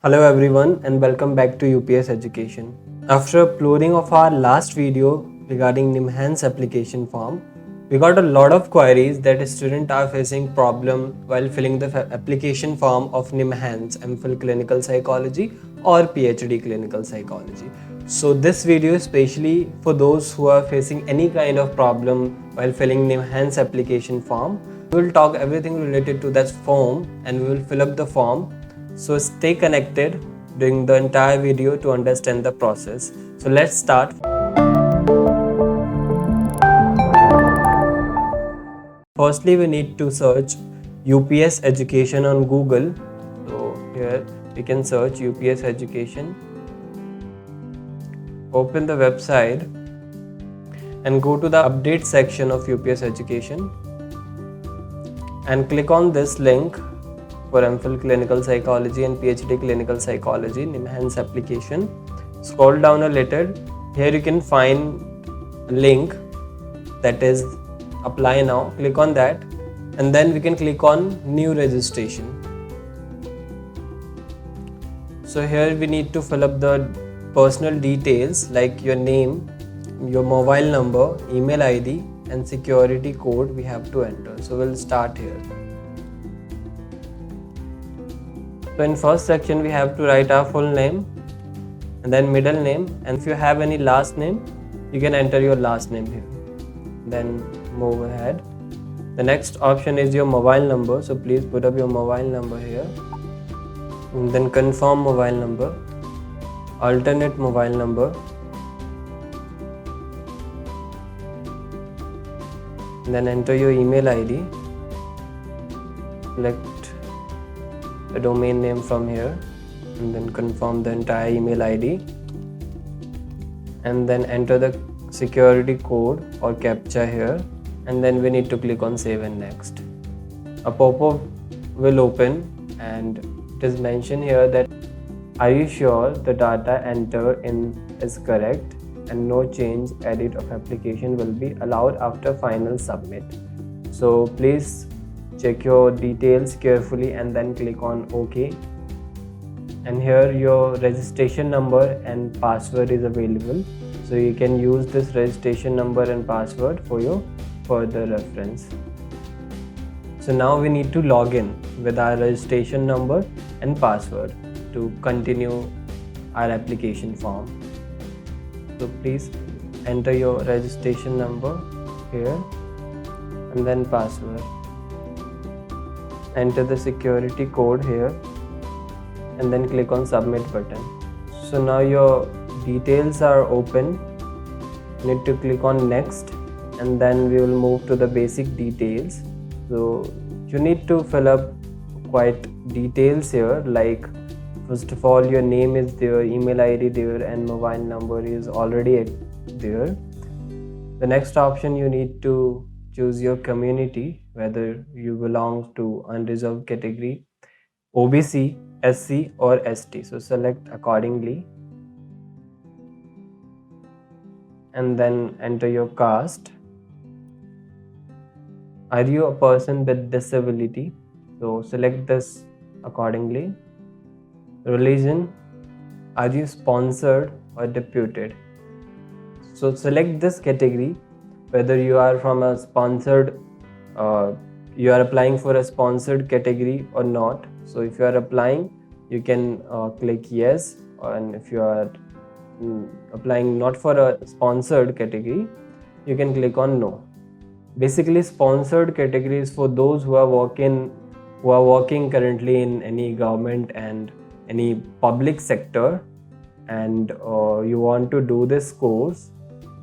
Hello everyone and welcome back to UPS Education. After uploading of our last video regarding NIMHANS application form, we got a lot of queries that students are facing problem while filling the application form of NIMHANS MPhil Clinical Psychology or PhD Clinical Psychology. So this video is specially for those who are facing any kind of problem while filling NIMHANS application form. We will talk everything related to that form and we will fill up the form, so stay connected during the entire video to understand the process. So let's start. Firstly, we need to search UPS Education on Google. So here we can search UPS Education. Open the website and go to the update section of UPS Education and click on this link for MPhil Clinical Psychology and PhD Clinical Psychology NIMHANS application. Scroll down a little. Here you can find a link that is apply now. Click on that and then we can click on new registration. So here we need to fill up the personal details like your name, your mobile number, email ID and security code we have to enter. So we'll start here. So in first section we have to write our full name and then middle name, and if you have any last name you can enter your last name here. Then move ahead. The next option is your mobile number, so please put up your mobile number here and then confirm mobile number, alternate mobile number, and then enter your email ID, select a domain name from here and then confirm the entire email ID and then enter the security code or captcha here, and then we need to click on save and next. A pop-up will open and it is mentioned here that are you sure the data entered in is correct and no change edit of application will be allowed after final submit. So please check your details carefully and then click on OK. And here your registration number and password is available, so you can use this registration number and password for your further reference. So now we need to log in with our registration number and password to continue our application form. So please enter your registration number here and then password. Enter the security code here and then click on submit button. So now your details are open. You need to click on next and then we will move to the basic details. So you need to fill up quite details here, like first of all your name is there, email ID there and mobile number is already there. The next option you need to choose your community, whether you belong to unreserved category, OBC, SC or ST. So select accordingly and then enter your caste. Are you a person with disability? So select this accordingly. Religion, are you sponsored or deputed? So select this category, whether you are from a sponsored, you are applying for a sponsored category or not. So if you are applying, you can click yes, and if you are applying not for a sponsored category, you can click on no. Basically, sponsored category is for those who are working currently in any government and any public sector, and you want to do this course.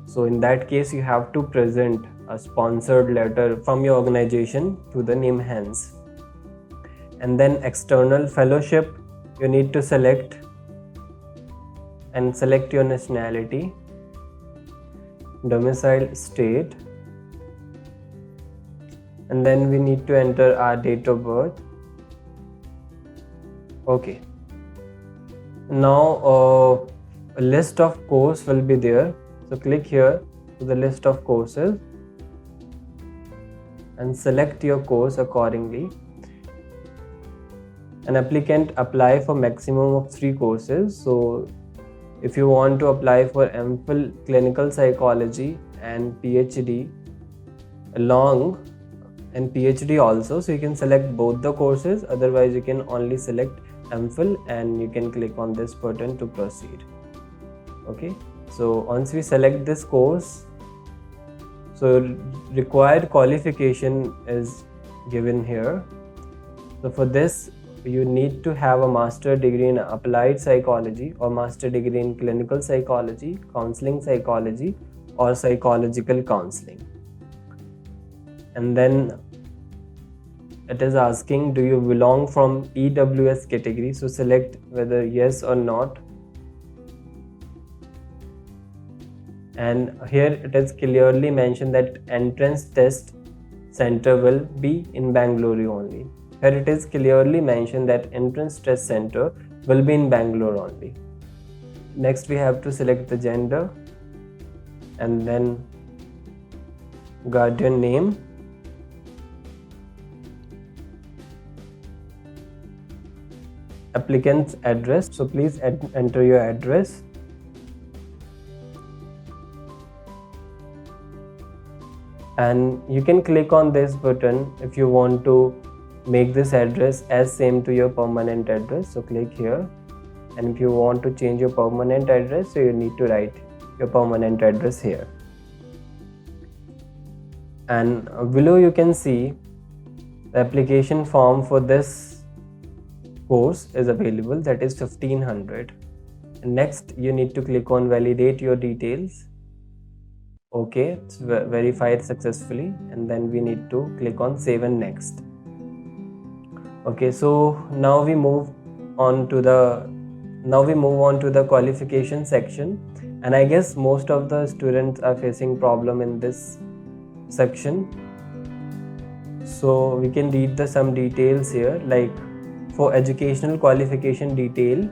So in that case you have to present a sponsored letter from your organization to the NIMHANS. And then external fellowship you need to select and select your nationality, domicile state, and then we need to enter our date of birth. Okay. Now a list of courses will be there. So click here to the list of courses and select your course accordingly. An applicant apply for maximum of 3 courses. So if you want to apply for MPhil clinical psychology and PhD along and PhD also, so you can select both the courses, otherwise you can only select MPhil and you can click on this button to proceed. Okay, so once we select this course, so required qualification is given here. So for this you need to have a master degree in applied psychology or master degree in clinical psychology, counseling psychology or psychological counseling. And then it is asking, do you belong from EWS category? So select whether yes or not. And here it is clearly mentioned that entrance test center will be in Bangalore only. Here it is clearly mentioned that entrance test center will be in Bangalore only. Next we have to select the gender and then guardian name, applicant's address, so please enter your address, and you can click on this button if you want to make this address as same to your permanent address. So click here, and if you want to change your permanent address, so you need to write your permanent address here. And below you can see the application form for this course is available, that is 1500. And next you need to click on validate your details. Okay, it's verified successfully, and then we need to click on save and next. Okay, so now we move on to the qualification section, and I guess most of the students are facing problem in this section. So we can read some details here, like for educational qualification detail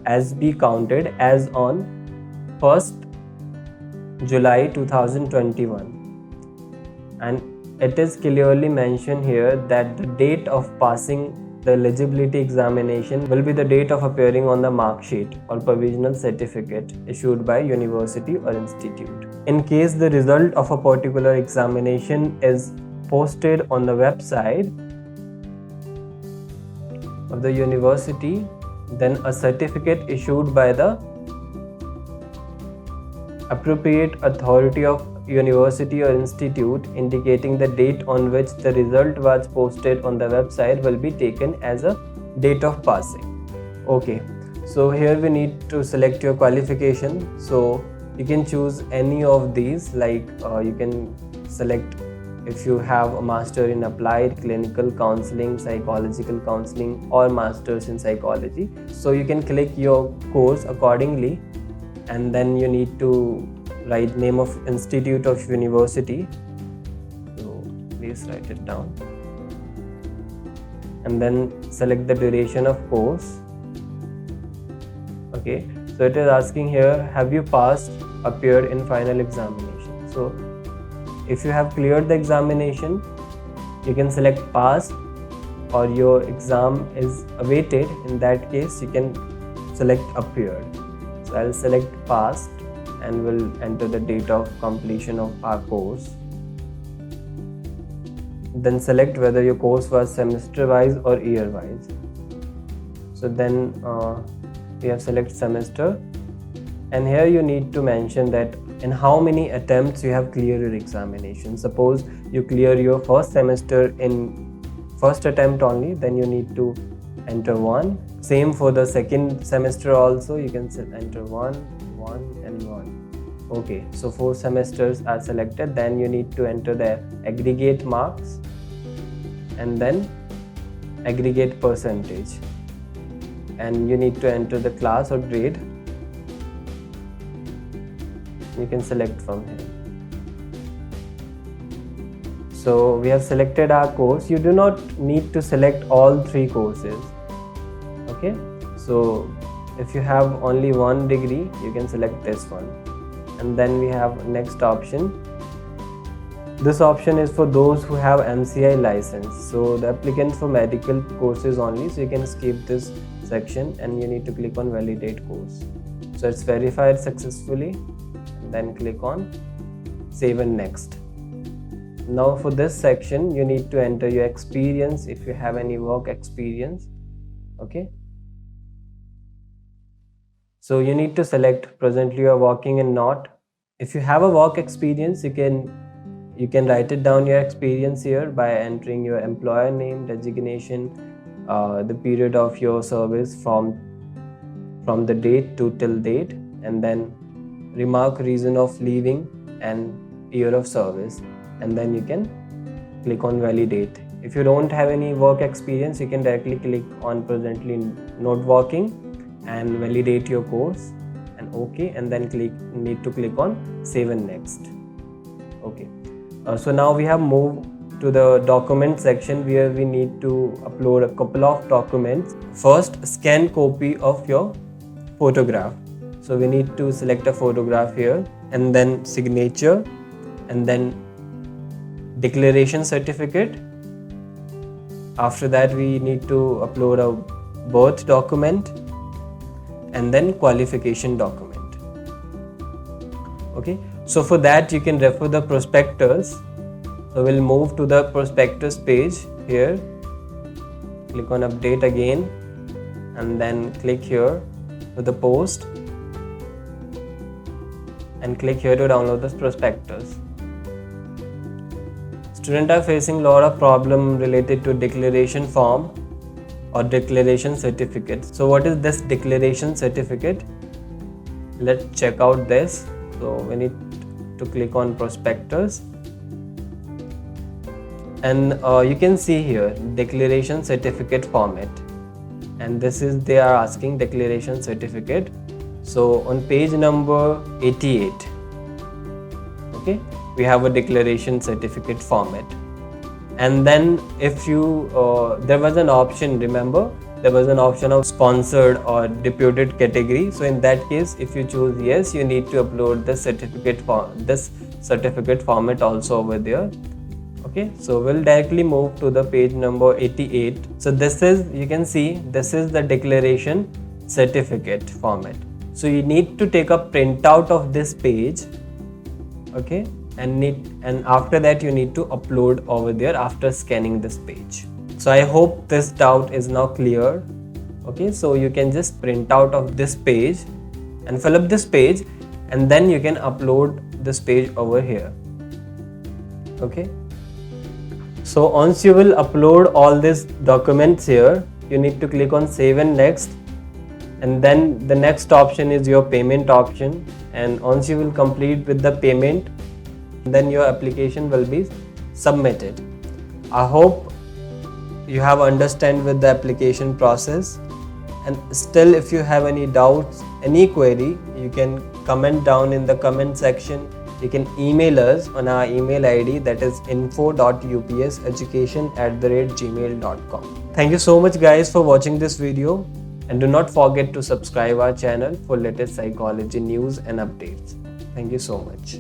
as be counted as on 1st July 2021, and it is clearly mentioned here that the date of passing the eligibility examination will be the date of appearing on the mark sheet or provisional certificate issued by university or institute. In case the result of a particular examination is posted on the website of the university, then a certificate issued by the appropriate authority of university or institute indicating the date on which the result was posted on the website will be taken as a date of passing. Okay, so here we need to select your qualification. So you can choose any of these, like you can select if you have a master in applied clinical counseling, psychological counseling, or masters in psychology. So you can click your course accordingly, and then you need to write name of institute of university, so please write it down, and then select the duration of course. Okay, so it is asking here, have you passed, appeared in final examination? So if you have cleared the examination, you can select passed, or your exam is awaited. In that case you can select appeared. So I'll select passed and will enter the date of completion of our course. Then select whether your course was semester wise or year wise. So then we have select semester, and here you need to mention that in how many attempts you have cleared your examination. Suppose you clear your first semester in first attempt only, then you need to enter 1. Same for the second semester also, you can enter 1 and 1. Okay, so 4 semesters are selected. Then you need to enter the aggregate marks and then aggregate percentage, and you need to enter the class or grade. You can select from here. So we have selected our course. You do not need to select all 3 courses. Okay, so if you have only one degree, you can select this one. And then we have next option, This option is for those who have MCI license. So the applicants for medical courses only. So you can skip this section and you need to click on validate course. So it's verified successfully, and then click on save and next. Now for this section you need to enter your experience if you have any work experience. Okay, so you need to select presently you are working and not. If you have a work experience, you can write it down your experience here by entering your employer name, designation, the period of your service from the date to till date, and then remark reason of leaving and year of service, and then you can click on validate. If you don't have any work experience, you can directly click on presently not working and validate your course and OK, and then need to click on save and next. Okay, so now we have moved to the document section where we need to upload a couple of documents. First, scan copy of your photograph. So we need to select a photograph here, and then signature, and then declaration certificate. After that we need to upload a birth document and then qualification document. Okay, so for that you can refer the prospectus. So we'll move to the prospectus page here, click on update again, and then click here to the post and click here to download this prospectus. Students are facing a lot of problem related to declaration form or declaration certificate. So what is this declaration certificate? Let's check out this. So we need to click on prospectus, and you can see here declaration certificate format, and this is they are asking declaration certificate. So on page number 88, okay, we have a declaration certificate format. And then if you there was an option, remember there was an option of sponsored or deputed category. So in that case, if you choose yes, you need to upload the certificate format also over there. Okay, so we'll directly move to the page number 88. So this is, you can see this is the declaration certificate format. So you need to take a printout of this page. Okay, and after that you need to upload over there after scanning this page. So I hope this doubt is now clear. Okay, so you can just print out of this page and fill up this page, and then you can upload this page over here. Okay, so once you will upload all these documents here, you need to click on save and next, and then the next option is your payment option. And once you will complete with the payment, then your application will be submitted. I hope you have understand with the application process, and still if you have any doubts, any query, you can comment down in the comment section. You can email us on our email ID, that is info.upseducation@gmail.com. Thank you so much guys for watching this video, and do not forget to subscribe our channel for latest psychology news and updates. Thank you so much.